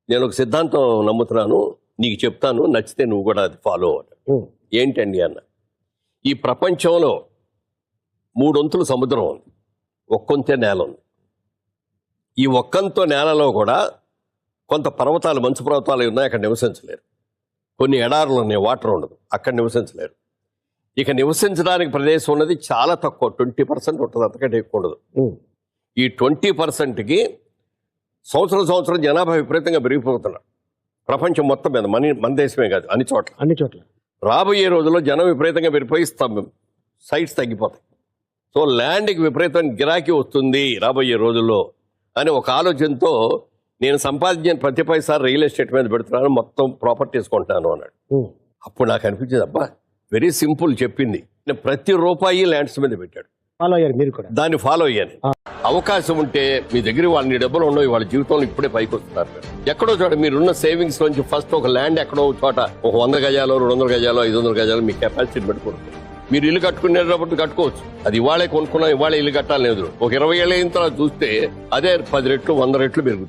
నేను ఒక సిద్ధాంతం నమ్ముతున్నాను, నీకు చెప్తాను, నచ్చితే నువ్వు కూడా అది ఫాలో అవ్వాలి. ఏంటండి అన్న, ఈ ప్రపంచంలో 3 వంతులు సముద్రం ఉంది, ఒక్కొంతే నేల ఉంది. ఈ ఒక్కంతో నేలలో కూడా కొంత పర్వతాలు, మంచు పర్వతాలు ఉన్నాయి, అక్కడ నివసించలేరు. కొన్ని ఎడారులు ఉన్నాయి, వాటర్ ఉండదు, అక్కడ నివసించలేరు. ఇక నివసించడానికి ప్రదేశం ఉన్నది చాలా తక్కువ, 20% ఉంటుంది, అంతకంటే ఎక్కువ ఉండదు. ఈ 20%కి సంవత్సరం జనాభా విపరీతంగా పెరిగిపోతున్నారు ప్రపంచం మొత్తం మీద. మన దేశమే కాదు, అన్ని చోట్ల. రాబోయే రోజుల్లో జనం విపరీతంగా పెరిగిపోయి సైట్స్ తగ్గిపోతాయి. సో ల్యాండ్కి విపరీతమైన గిరాకీ వస్తుంది రాబోయే రోజుల్లో అని ఒక ఆలోచనతో నేను సంపాదించిన ప్రతి పైసా రియల్ ఎస్టేట్ మీద పెడుతున్నాను, మొత్తం ప్రాపర్టీస్ కొంటాను అన్నాడు. అప్పుడు నాకు అనిపించింది, అబ్బా వెరీ సింపుల్ చెప్పింది. నేను ప్రతి రూపాయి ల్యాండ్స్ మీద పెట్టాడు. ఫాలో అయ్యారు మీరు కూడా? దాన్ని ఫాలో అయ్యాను. అవకాశం ఉంటే మీ దగ్గర వాళ్ళని డబ్బులు ఉండవు, వాళ్ళ జీవితంలో ఇప్పుడే పైకి వస్తున్నారు. ఎక్కడో చోట మీరున్న సేవింగ్స్ నుంచి ఫస్ట్ ఒక ల్యాండ్ ఎక్కడో చోట ఒక 100 గజాలు, 200 గజాలు, 500 గజాలు మీ కెపాసిటీ పెట్టుకోవచ్చు. మీరు ఇల్లు కట్టుకునేటప్పుడు కట్టుకోవచ్చు. అది ఇవాళే కొనుక్కున్నా, ఇవాళే ఇల్లు కట్టాలి లేదు. ఒక 20 ఏళ్ళ అయిన తర్వాత చూస్తే అదే 10 రెట్లు 100 రెట్లు పెరుగుతుంది.